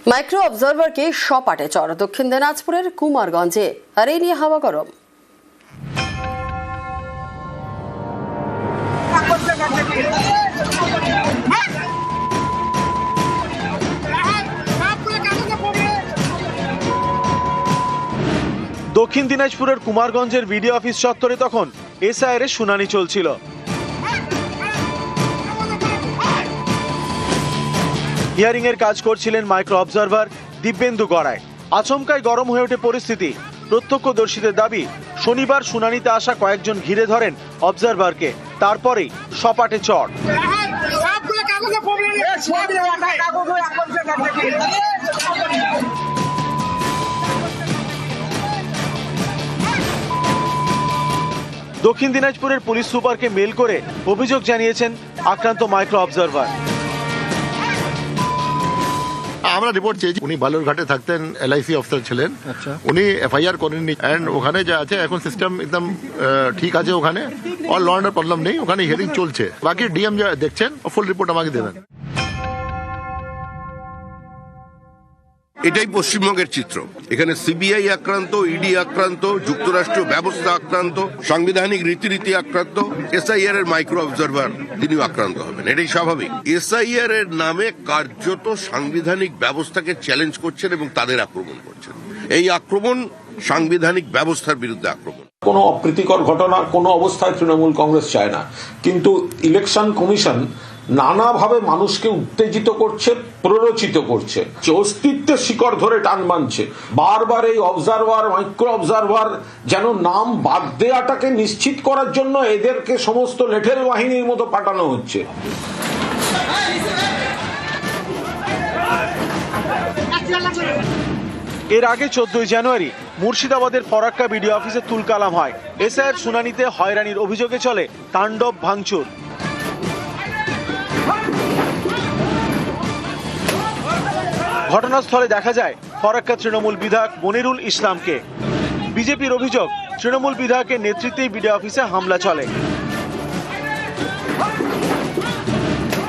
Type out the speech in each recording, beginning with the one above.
Micro অবজারভারকে সপাটে চড় দক্ষিণ দিনাজপুরের কুমারগঞ্জে, আর এই নিয়ে হাওয়া গরম। দক্ষিণ দিনাজপুরের কুমারগঞ্জের বিডিও অফিস চত্বরে তখন এসআইআর এর শুনানি চলছিল। হিয়ারিং এর কাজ করছিলেন মাইক্রো অবজারভার দিব্যেন্দু গড়াই। আচমকাই গরম হয়ে ওঠে পরিস্থিতি। প্রত্যক্ষদর্শীদের দাবি, শনিবার শুনানিতে আসা কয়েকজন ঘিরে ধরেন অবজারভারকে, তারপরেই সপাটে চড়। দক্ষিণ দিনাজপুরের পুলিশ সুপারকে মেল করে অভিযোগ জানিয়েছেন আক্রান্ত মাইক্রো অবজারভার। আমরা রিপোর্ট চেয়েছি, উনি বালুরঘাটে থাকতেন, এলআইসি অফিসার ছিলেন। উনি এফআইআর করেননি। এন্ড ওখানে যা আছে এখন সিস্টেম একদম ঠিক আছে, ওখানে অল ল অ্যান্ড প্রবলেম নেই, ওখানে হিয়ারিং চলছে। বাকি ডিএম যা দেখছেন ফুল রিপোর্ট আমাকে দেবেন। এটাই পশ্চিমবঙ্গের চিত্র। এখানে সিবিআই আক্রান্ত, ইডি আক্রান্ত, যুক্তরাষ্ট্র ব্যবস্থা আক্রান্ত, সাংবিধানিক রীতিনীতি আক্রান্ত, এসআইআর এর মাইক্রো অবজারভার তিনিও আক্রান্ত হবেন, এটাই স্বাভাবিক। এসআইআর এর নামে কার্যত সাংবিধানিক ব্যবস্থাকে চ্যালেঞ্জ করছেন এবং তাদের আক্রমণ করছেন। এই আক্রমণ সাংবিধানিক ব্যবস্থার বিরুদ্ধে আক্রমণ। কোনো অপ্রীতিকর ঘটনা কোনো অবস্থায় তৃণমূল কংগ্রেস চায় না, কিন্তু ইলেকশন কমিশন নানাভাবে মানুষকে উত্তেজিত করছে, প্ররোচিত করছে, অস্তিত্বের শিকড় ধরে টান মানছে। বারবার এই অবজারভার, মাইক্রো অবজারভার যেন নাম বাদ দেওয়াটাকে নিশ্চিত করার জন্য এদেরকে সমস্ত লেঠেল বাহিনীর মতো পাঠানো হচ্ছে। এর আগে 14 জানুয়ারি মুর্শিদাবাদের ফরাক্কা বিডিও অফিসে তুলকালাম হয়। এসআইআর শুনানিতে হয়রানির অভিযোগে চলে তাণ্ডব ভাঙচুর। ঘটনাস্থলে দেখা যায় ফরাক্কা তৃণমূল বিধায়ক মনিরুল ইসলামকে। বিজেপির অভিযোগ, তৃণমূল বিধায়কের নেতৃত্বেই বিডিও অফিসে হামলা চলে।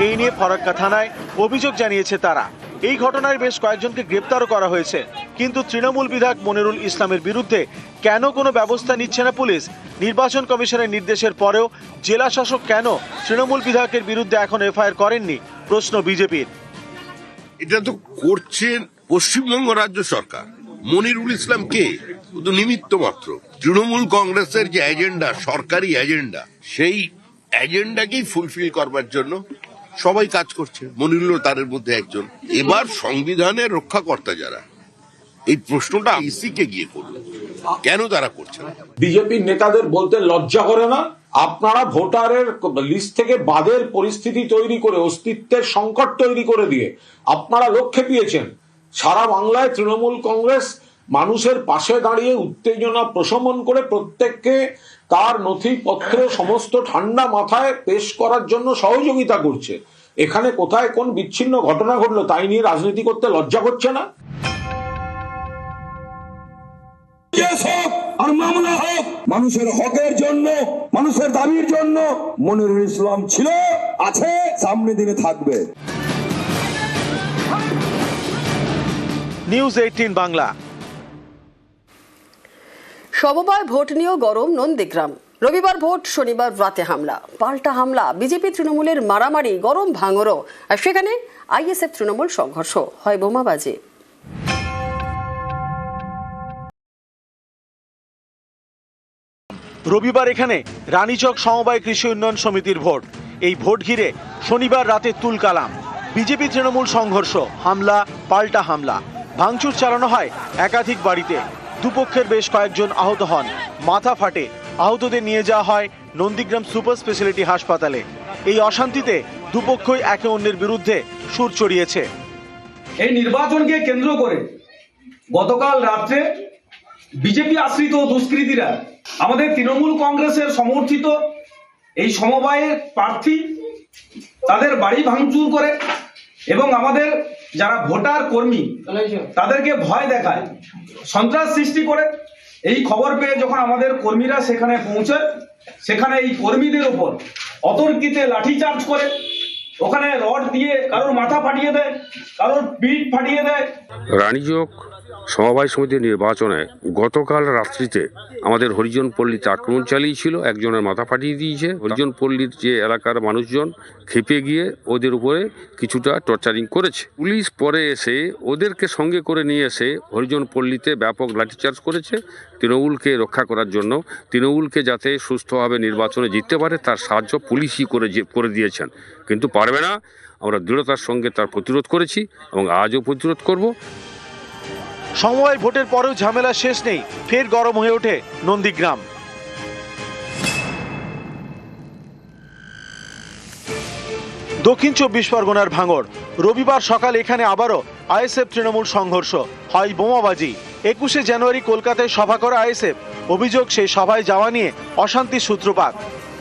এই নিয়ে ফরাক্কা থানায় অভিযোগ জানিয়েছে তারা। এই ঘটনায় বেশ কয়েকজনকে গ্রেপ্তারও করা হয়েছে, কিন্তু তৃণমূল বিধায়ক মনিরুল ইসলামের বিরুদ্ধে কেন কোনো ব্যবস্থা নিচ্ছে না পুলিশ? নির্বাচন কমিশনের নির্দেশের পরেও জেলা শাসক কেন তৃণমূল বিধায়কের বিরুদ্ধে এখন এফআইআর করেননি, প্রশ্ন বিজেপির। এটা তো করছেন পশ্চিমবঙ্গ রাজ্য সরকার। মনিরুল ইসলাম কে? শুধু নিমিত্ত মাত্র। তৃণমূল কংগ্রেসের যে এজেন্ডা, সরকারি এজেন্ডা, সেই এজেন্ডাকেই ফুলফিল করবার জন্য সবাই কাজ করছে। মনিরুল তাদের মধ্যে একজন। এবার সংবিধানের রক্ষাকর্তা যারা, এই প্রশ্নটা ইসিকে গিয়ে করলো, কেন তারা করছে না? বিজেপির নেতাদের বলতে লজ্জা করে না? আপনারা ভোটারের লিস্ট থেকে বাদের পরিস্থিতি তৈরি করে, অস্তিত্বের সংকট তৈরি করে দিয়ে আপনারা লক্ষ্যে পেয়েছেন। সারা বাংলায় তৃণমূল কংগ্রেস মানুষের পাশে দাঁড়িয়ে উত্তেজনা প্রশমন করে প্রত্যেককে তার নথিপত্র সমস্ত ঠান্ডা মাথায় পেশ করার জন্য সহযোগিতা করছে। এখানে কোথায় কোন বিচ্ছিন্ন ঘটনা ঘটলো তাই নিয়ে রাজনীতি করতে লজ্জা করছে না? আর মামলা হোক, মানুষের হকের জন্য, মানুষের দাবির জন্য মনিরুল ইসলাম ছিল, আছে, সামনের দিনে থাকবে। নিউজ 18 বাংলা। সমবায় ভোট নিয়েও গরম নন্দীগ্রাম। রবিবার ভোট, শনিবার রাতে হামলা, পাল্টা হামলা, বিজেপি তৃণমূলের মারামারি, গরম ভাঙরও, আর সেখানে আইএসএফ তৃণমূল সংঘর্ষ, হয় বোমাবাজি। রবিবার এখানে রানীচক সমবায় কৃষি উন্নয়ন সমিতির ভোট। এই ভোট ঘিরে শনিবার রাতে তুলকালাম, বিজেপি তৃণমূল সংঘর্ষ, হামলা, পাল্টা হামলা, ভাঙচুর চালানো হয় একাধিক বাড়িতে। দুপক্ষের বেশ কয়েকজন আহত হন, মাথা ফাটে। আহতদের নিয়ে যাওয়া হয় নন্দীগ্রাম সুপার স্পেশালিটি হাসপাতালে। এই অশান্তিতে দুপক্ষই একে অন্যের বিরুদ্ধে সুর চড়িয়েছে। এই নির্বাচনকে কেন্দ্র করে গতকাল রাত্রে বিজেপি আশ্রিত দুষ্কৃতীরা আমাদের তৃণমূল কংগ্রেসের সমর্থিত এই সমবায়ের প্রার্থী তাদের বাড়ি ভাঙচুর করে এবং আমাদের যারা ভোটার কর্মী তাদেরকে ভয় দেখায়, সন্ত্রাস সৃষ্টি করে। এই খবর পেয়ে যখন আমাদের কর্মীরা সেখানে পৌঁছায়, সেখানে এই কর্মীদের উপর অতর্কিতে লাঠিচার্জ করে ওখানে রড দিয়ে কারোর মাথা ফাটিয়ে দেয়, কারোর পিঠ ফাটিয়ে দেয়। রানীচক সমবায় সমিতির নির্বাচনে গতকাল রাত্রিতে আমাদের হরিজন পল্লীতে আক্রমণ চালিয়েছিল, একজনের মাথা ফাটিয়ে দিয়েছে। হরিজন পল্লীর যে এলাকার মানুষজন খেপে গিয়ে ওদের উপরে কিছুটা টর্চারিং করেছে। পুলিশ পরে এসে ওদেরকে সঙ্গে করে নিয়ে এসে হরিজন পল্লীতে ব্যাপক লাঠিচার্জ করেছে তৃণমূলকে রক্ষা করার জন্য। তৃণমূলকে যাতে সুস্থভাবে নির্বাচনে জিততে পারে তার সাহায্য পুলিশই করে দিয়েছেন, কিন্তু পারবে না। আমরা দৃঢ়তার সঙ্গে তার প্রতিরোধ করেছি এবং আজও প্রতিরোধ করব। সমবায় ভোটের পরেও ঝামেলা শেষ নেই, ফের গরম হয়ে ওঠে নন্দীগ্রাম। দক্ষিণ 24 পরগনার ভাঙড়। রবিবার সকাল এখানে আবারও আইএসএফ তৃণমূল সংঘর্ষ, হয় বোমাবাজি। 21শে জানুয়ারি কলকাতায় সভা করে আইএসএফ, অভিযোগ সেই সভায় যাওয়া নিয়ে অশান্তির সূত্রপাত।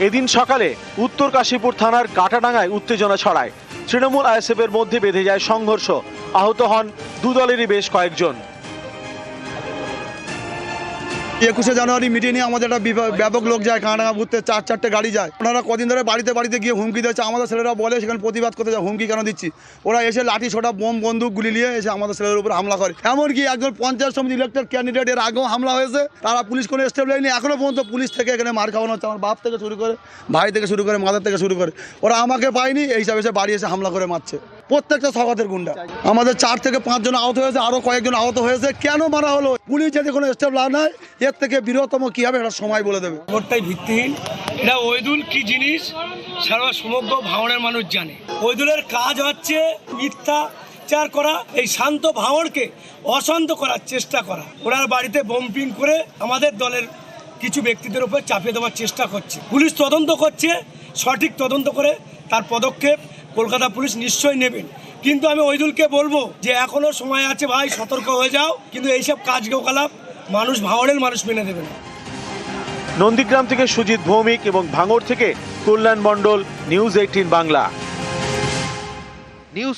এদিন সকালে উত্তর কাশীপুর থানার কাটাডাঙ্গায় উত্তেজনা ছড়ায়। তৃণমূল আইএসএফের মধ্যে বেঁধে যায় সংঘর্ষ, আহত হন দু দলেরই বেশ কয়েকজন। 21শে জানুয়ারি মিটিং নিয়ে আমাদের একটা ব্যাপক লোক যায়, কানাডাঙ্গা ঘুরতে 4-4টে গাড়ি যায়। ওনারা কদিন ধরে বাড়িতে গিয়ে হুমকি দিচ্ছে। আমাদের ছেলেরা বলে সেখানে প্রতিবাদ করতে যায়, হুমকি কেন দিচ্ছি? ওরা এসে লাঠি ছোটা বোম বন্দুক গুলি নিয়ে এসে আমাদের ছেলের উপর হামলা করে। এমনকি একজন পঞ্চায়েত সমিতি ইলেক্টেড ক্যান্ডিডেট এর আগেও হামলা হয়েছে, তারা পুলিশ কোনো স্টেপ নেয়নি। এখনো পর্যন্ত পুলিশ থেকে এখানে মার খাওয়ানো হচ্ছে, আমার বাপ থেকে শুরু করে, ভাই থেকে শুরু করে, মাদার থেকে শুরু করে। ওরা আমাকে পায়নি, এই হিসাবে এসে বাড়ি এসে হামলা করে মারছে। প্রত্যেকটা সগাতের গুন্ডা। আমাদের 4 থেকে 5 জন আহত হয়েছে, আরো কয়েকজন আহত হয়েছে। কেন মারা হলো? পুলিশ যদি কোনো স্টেপ না নেয়, এর থেকে বৃহত্তম কি হবে এটা সময় বলে দেবে। ভোটটাই ভিত্তিহীন। এটা ওইদুল কি জিনিস সারা সমগ্র ভাঙড়ের মানুষ জানে। ওইদুলের কাজ হচ্ছে মিথ্যাচার করা, এই শান্ত ভাঙড়কে অশান্ত করার চেষ্টা করা। ওনার বাড়িতে বোমপিং করে আমাদের দলের কিছু ব্যক্তিদের উপর চাপিয়ে দেওয়ার চেষ্টা করছে। পুলিশ তদন্ত করছে, সঠিক তদন্ত করে তার পদক্ষেপ কলকাতা পুলিশ নিশ্চয়ই নেবেন। কিন্তু আমি ওইদুলকে বলবো যে এখনো সময় আছে ভাই, সতর্ক হয়ে যাও। কিন্তু এইসব কাজকলাপ মানুষ, ভাঙড়ের মানুষ মেনে দেবে না। নন্দীগ্রাম থেকে সুজিত ভৌমিক এবং ভাঙড় থেকে কল্যাণ মণ্ডল, নিউজ 18 বাংলা। নিউজ